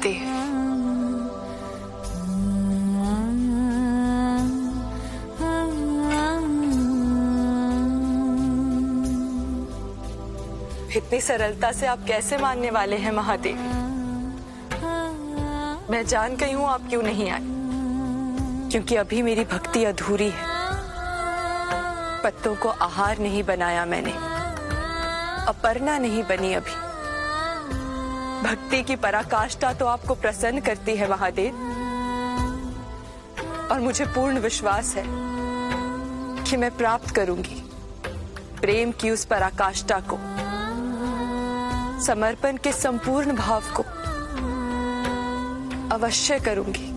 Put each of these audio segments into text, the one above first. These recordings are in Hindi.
महादेव। इतनी सरलता से आप कैसे मानने वाले हैं महादेव? मैं जान गई हूं आप क्यों नहीं आए, क्योंकि अभी मेरी भक्ति अधूरी है। पत्तों को आहार नहीं बनाया मैंने, अपर्णा नहीं बनी अभी। भक्ति की पराकाष्ठा तो आपको प्रसन्न करती है महादेव, और मुझे पूर्ण विश्वास है कि मैं प्राप्त करूंगी प्रेम की उस पराकाष्ठा को, समर्पण के संपूर्ण भाव को अवश्य करूंगी।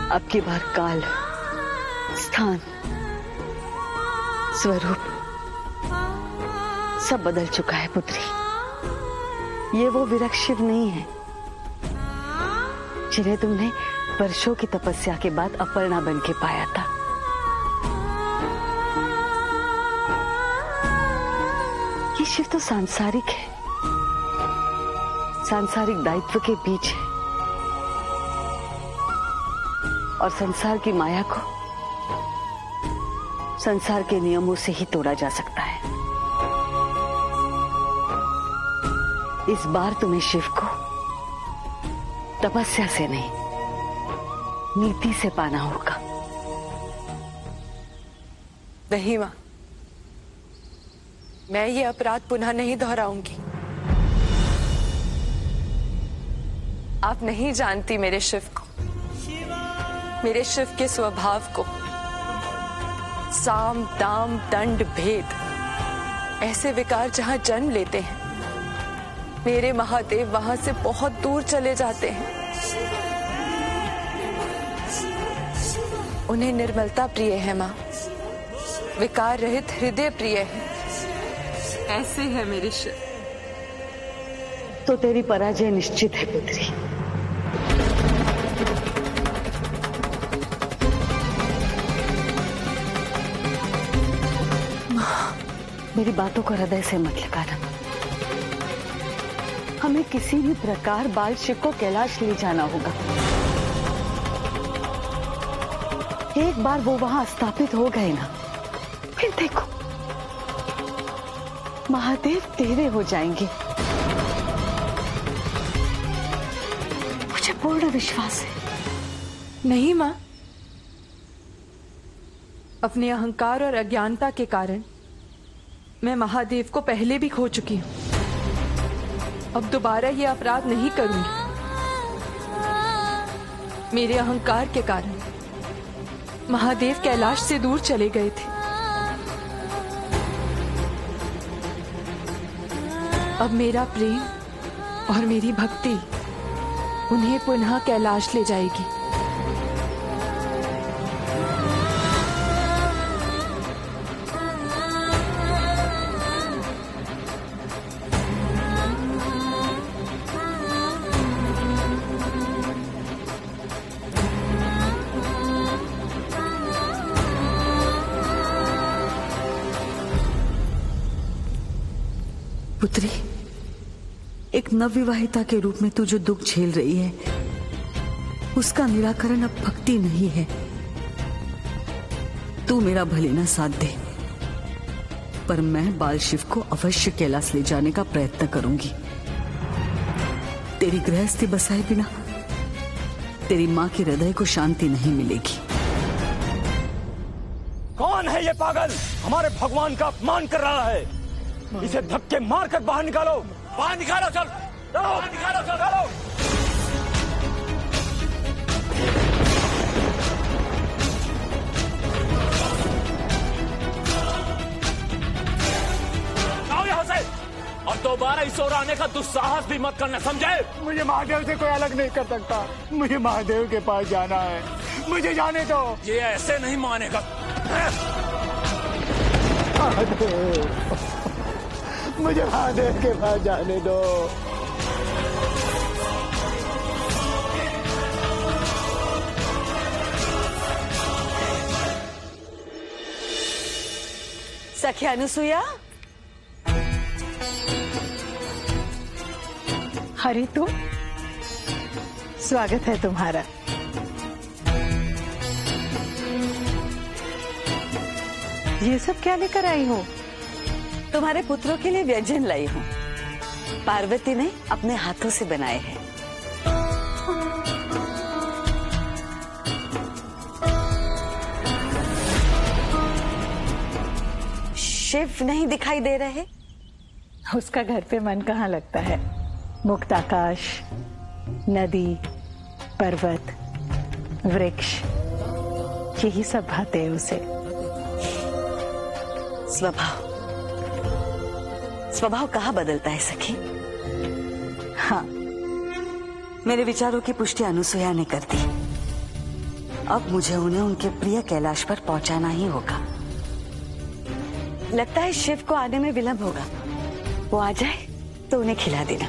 अब की बार काल, स्थान, स्वरूप सब बदल चुका है पुत्री। ये वो विरक्त शिव नहीं है जिन्हें तुमने वर्षों की तपस्या के बाद अपर्णा बन के पाया था। ये शिव तो सांसारिक है, सांसारिक दायित्व के बीच है, और संसार की माया को संसार के नियमों से ही तोड़ा जा सकता है। इस बार तुम्हें शिव को तपस्या से नहीं, नीति से पाना होगा। नहीं मां, मैं ये अपराध पुनः नहीं दोहराऊंगी। आप नहीं जानती मेरे शिव को, मेरे शिव के स्वभाव को। साम दाम दंड भेद ऐसे विकार जहां जन्म लेते हैं, मेरे महादेव वहां से बहुत दूर चले जाते हैं। उन्हें निर्मलता प्रिय है मां, विकार रहित हृदय प्रिय है। ऐसे है मेरे शिव। तो तेरी पराजय निश्चित है पुत्री। मेरी बातों को हृदय से मत लगाना। हमें किसी भी प्रकार बाल शिव को कैलाश ले जाना होगा। एक बार वो वहां स्थापित हो गए ना, फिर देखो महादेव तेरे हो जाएंगे। मुझे पूर्ण विश्वास है। नहीं मां, अपने अहंकार और अज्ञानता के कारण मैं महादेव को पहले भी खो चुकी हूं। अब दोबारा ये अपराध नहीं करूंगी। मेरे अहंकार के कारण महादेव कैलाश से दूर चले गए थे। अब मेरा प्रेम और मेरी भक्ति उन्हें पुनः कैलाश ले जाएगी। पुत्री, एक नवविवाहिता के रूप में तू जो दुख झेल रही है, उसका निराकरण अब भक्ति नहीं है। तू मेरा भले ना साथ दे, पर मैं बाल शिव को अवश्य कैलाश ले जाने का प्रयत्न करूंगी। तेरी गृहस्थी बसाए बिना तेरी मां के हृदय को शांति नहीं मिलेगी। कौन है ये पागल? हमारे भगवान का अपमान कर रहा है। इसे धक्के मारकर बाहर निकालो। बाहर निकालो, चल बाहर निकालो, चलो। आओ यहाँ से, और दोबारा इस ओर आने का दुस्साहस भी मत करना, समझे? मुझे महादेव से कोई अलग नहीं कर सकता। मुझे महादेव के पास जाना है, मुझे जाने दो। ये ऐसे नहीं मानेगा। मुझे महादेव के पास जाने दो। सखी अनुसुईया, अरे तुम, स्वागत है तुम्हारा। ये सब क्या लेकर आई हो? तुम्हारे पुत्रों के लिए व्यंजन लाई हूँ। पार्वती ने अपने हाथों से बनाए हैं। शिव नहीं दिखाई दे रहे? उसका घर पे मन कहाँ लगता है। मुक्त आकाश, नदी, पर्वत, वृक्ष, यही सब भाते हैं उसे। स्वभाव कहाँ बदलता है सखी? हाँ, मेरे विचारों की पुष्टि अनुसुईया ने कर दी। अब मुझे उन्हें उनके प्रिय कैलाश पर पहुंचाना ही होगा। लगता है शिव को आने में विलंब होगा। वो आ जाए तो उन्हें खिला देना।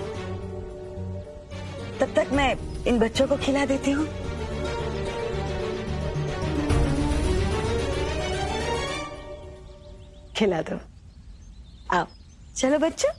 तब तक मैं इन बच्चों को खिला देती हूँ। खिला दो। आओ, चलो बच्चों।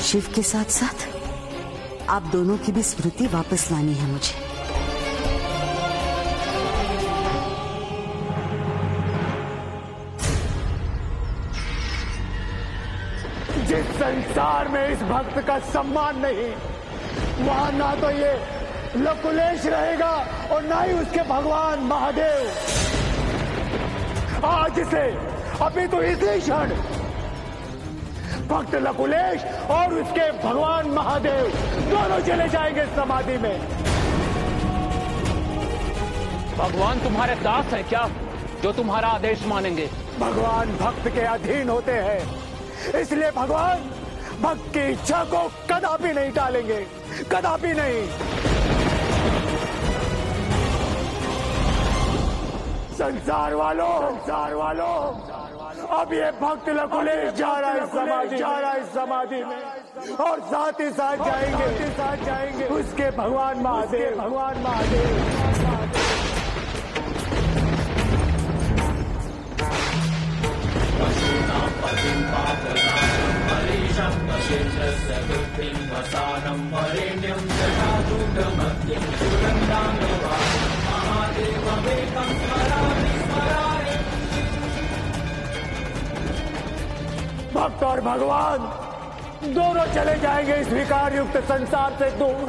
शिव के साथ साथ आप दोनों की भी स्मृति वापस लानी है मुझे। जिस संसार में इस भक्त का सम्मान नहीं, वहां ना तो ये लकुलेश रहेगा और ना ही उसके भगवान महादेव। आज से, अभी तो इसी क्षण भक्त लकुलेश और उसके भगवान महादेव दोनों चले जाएंगे समाधि में। भगवान तुम्हारे दास है क्या, जो तुम्हारा आदेश मानेंगे? भगवान भक्त के अधीन होते हैं, इसलिए भगवान भक्त की इच्छा को कदापि नहीं टालेंगे, कदापि नहीं। संसार वालों, अब ये भक्त लकुलेश जा रहा है समाधि में, और साथ ही साथ जाएंगे उसके भगवान महादेव। भक्त और भगवान दोनों चले जाएंगे इस विकार युक्त संसार से दूर।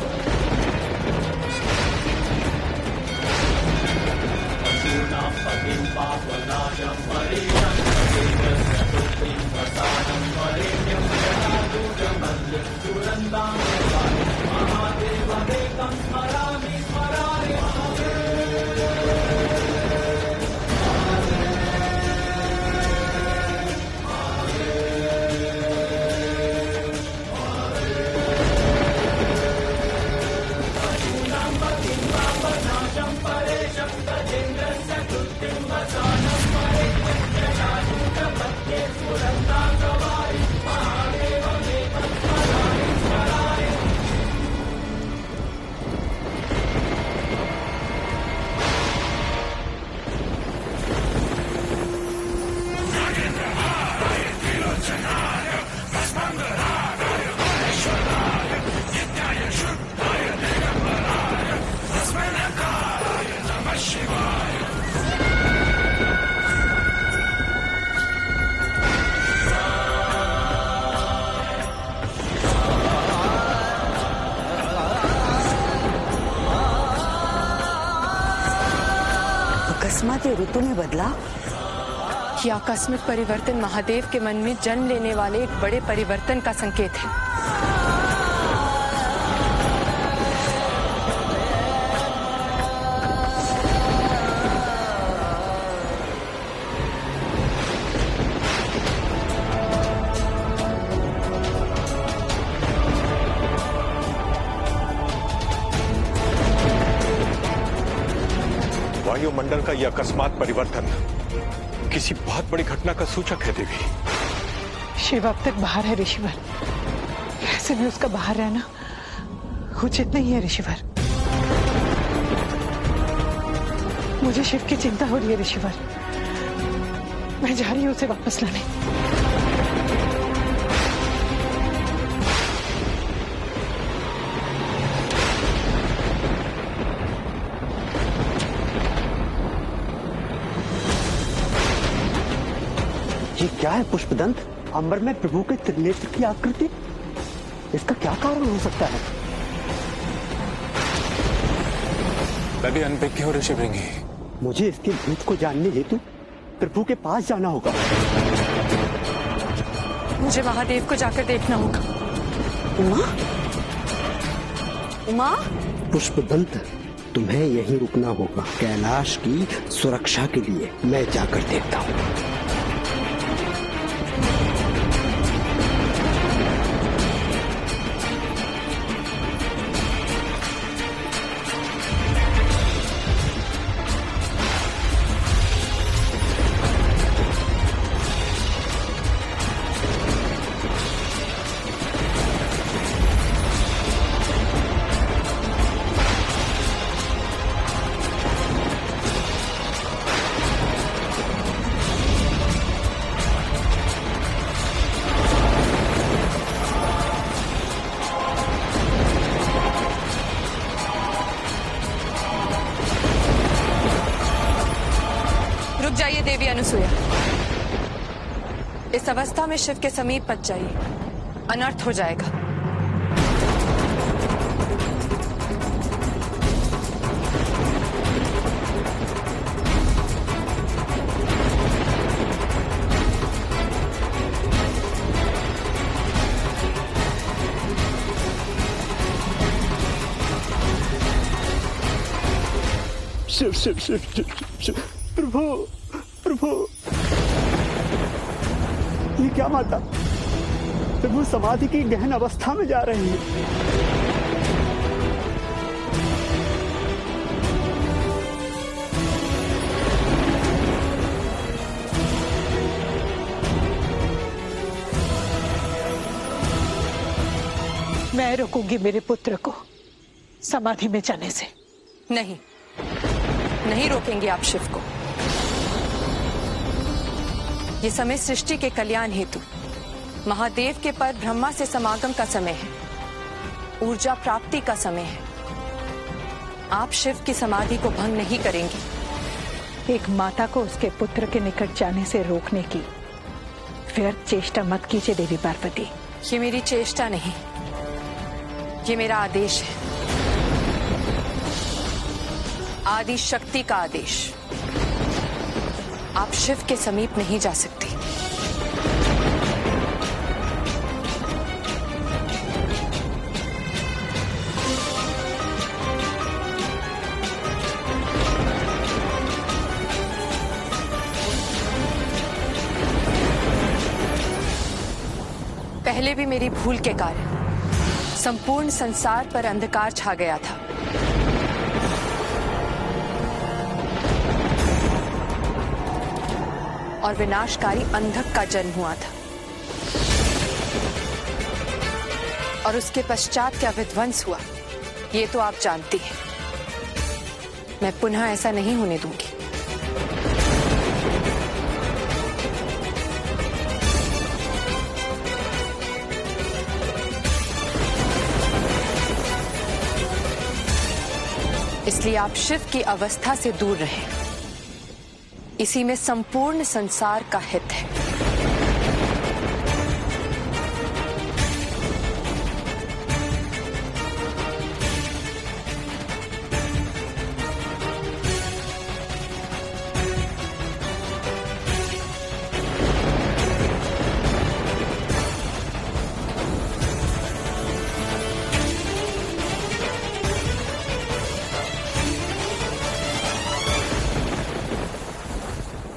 अकस्मात ऋतु में बदला। ये आकस्मिक परिवर्तन महादेव के मन में जन्म लेने वाले एक बड़े परिवर्तन का संकेत है। वायुमंडल का यह अकस्मात परिवर्तन किसी बहुत बड़ी घटना का सूचक है देवी। शिव अब तक बाहर है ऋषिवर। ऐसे में उसका बाहर रहना उचित नहीं है ऋषिवर। मुझे शिव की चिंता हो रही है ऋषिवर। मैं जा रही हूं उसे वापस लाने। ये क्या है पुष्पदंत? अंबर में प्रभु के त्रिनेत्र की आकृति, इसका क्या कारण हो सकता है? मैं भी अनभिज्ञ हूं ऋषि भृंगी। मुझे इसके भूत को जानने हेतु प्रभु के पास जाना होगा। मुझे महादेव को जाकर देखना होगा। उमा? उमा? पुष्पदंत, तुम्हें यहीं रुकना होगा कैलाश की सुरक्षा के लिए। मैं जाकर देखता हूँ। रुक जाइए देवी अनुसुया। इस अवस्था में शिव के समीप मत जाइए, अनर्थ हो जाएगा। शिव शिव शिव शिव शिव। प्रभु प्रभु, ये क्या माता? प्रभु समाधि की गहन अवस्था में जा रहे हैं। मैं रोकूंगी मेरे पुत्र को समाधि में जाने से। नहीं, नहीं रोकेंगे आप शिव को। ये समय सृष्टि के कल्याण हेतु महादेव के पर ब्रह्मा से समागम का समय है, ऊर्जा प्राप्ति का समय है। आप शिव की समाधि को भंग नहीं करेंगे। एक माता को उसके पुत्र के निकट जाने से रोकने की व्यर्थ चेष्टा मत कीजिए देवी पार्वती। ये मेरी चेष्टा नहीं, ये मेरा आदेश है, आदि शक्ति का आदेश। आप शिव के समीप नहीं जा सकती। पहले भी मेरी भूल के कारण संपूर्ण संसार पर अंधकार छा गया था। और विनाशकारी अंधक का जन्म हुआ था, और उसके पश्चात क्या विध्वंस हुआ ये तो आप जानती हैं। मैं पुनः ऐसा नहीं होने दूंगी। इसलिए आप शिव की अवस्था से दूर रहें। इसी में संपूर्ण संसार का हित है।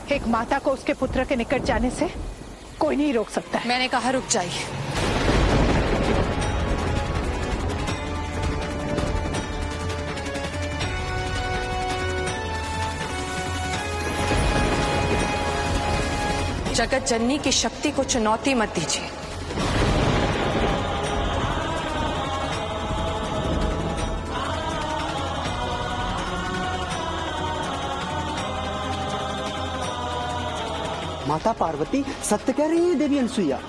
एक माता को उसके पुत्र के निकट जाने से कोई नहीं रोक सकता है। मैंने कहा रुक जाइए। जगत जननी की शक्ति को चुनौती मत दीजिए। माता पार्वती सत्य कह रही है देवी अनसुईया।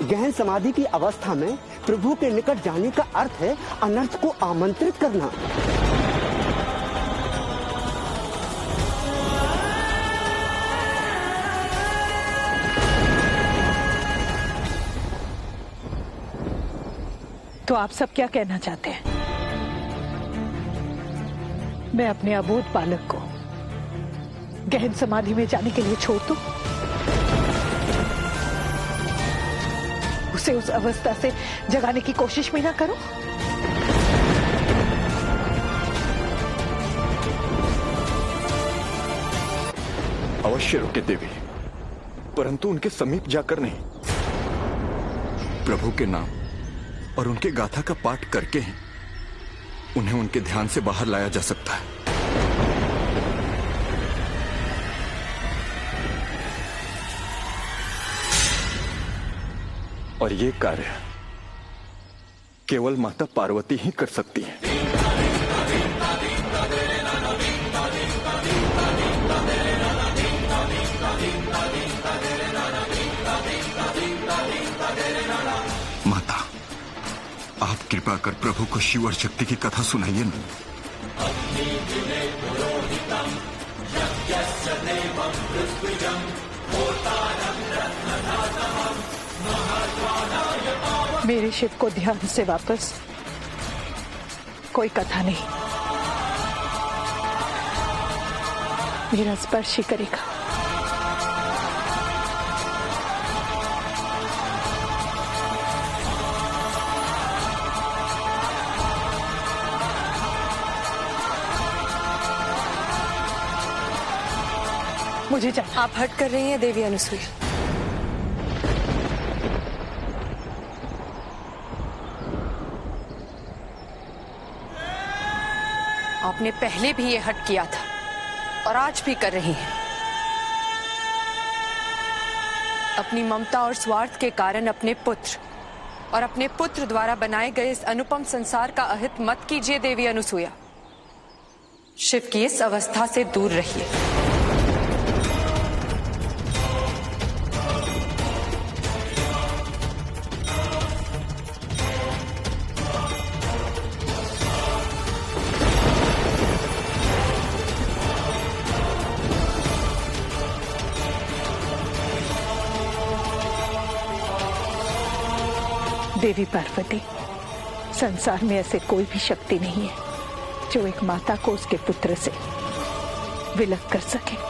गहन समाधि की अवस्था में प्रभु के निकट जाने का अर्थ है अनर्थ को आमंत्रित करना। तो आप सब क्या कहना चाहते हैं? मैं अपने अबोध बालक को गहन समाधि में जाने के लिए छोड़ दूं? उसे उस अवस्था से जगाने की कोशिश भी ना करूं? अवश्य रुके देवी, परंतु उनके समीप जाकर नहीं। प्रभु के नाम और उनके गाथा का पाठ करके ही उन्हें उनके ध्यान से बाहर लाया जा सकता है। और ये कार्य केवल माता पार्वती ही कर सकती है। माता, आप कृपा कर प्रभु को शिव और शक्ति की कथा सुनाइए ना। मेरे शिव को ध्यान से वापस कोई कथा नहीं, मेरा स्पर्श ही करेगा। मुझे जाना। आप हट कर रही हैं देवी अनुसुईया। आपने पहले भी ये हट किया था और आज भी कर रही हैं। अपनी ममता और स्वार्थ के कारण अपने पुत्र और अपने पुत्र द्वारा बनाए गए इस अनुपम संसार का अहित मत कीजिए देवी अनुसुईया। शिव की इस अवस्था से दूर रहिए। देवी पार्वती, संसार में ऐसे कोई भी शक्ति नहीं है जो एक माता को उसके पुत्र से विलग कर सके।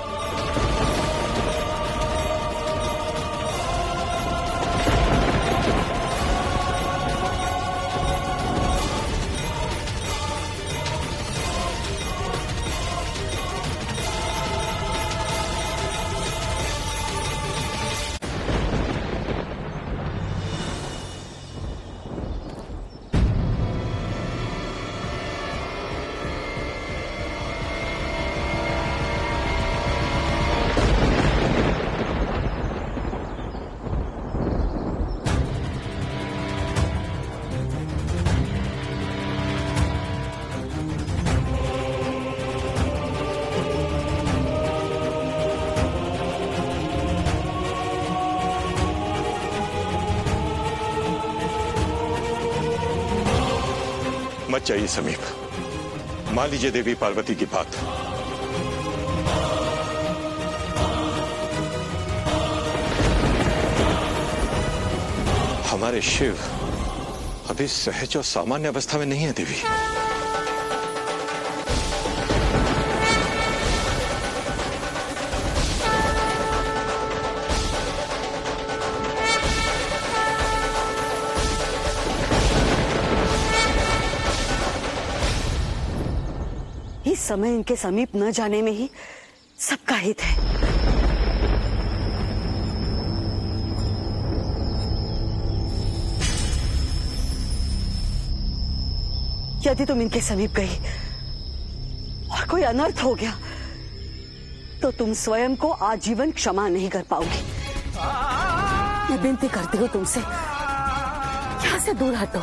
मत जाइए समीप। मान लीजिए देवी पार्वती की बात। हमारे शिव अभी सहज और सामान्य अवस्था में नहीं है देवी। इस समय इनके समीप न जाने में ही सबका हित है। यदि तुम इनके समीप गई और कोई अनर्थ हो गया तो तुम स्वयं को आजीवन क्षमा नहीं कर पाओगी। मैं विनती करती हूँ तुमसे, यहाँ से दूर हटो।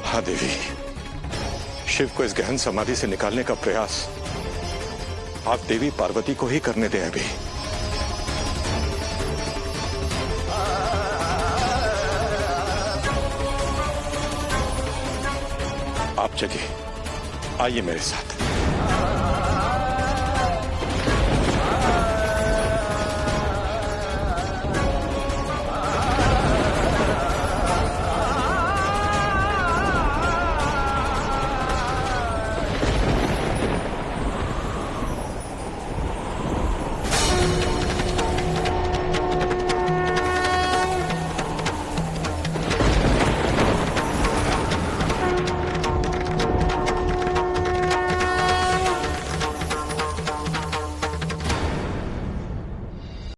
हाँ देवी, शिव को इस गहन समाधि से निकालने का प्रयास आप देवी पार्वती को ही करने दें अभी। आप जगिए, आइए मेरे साथ।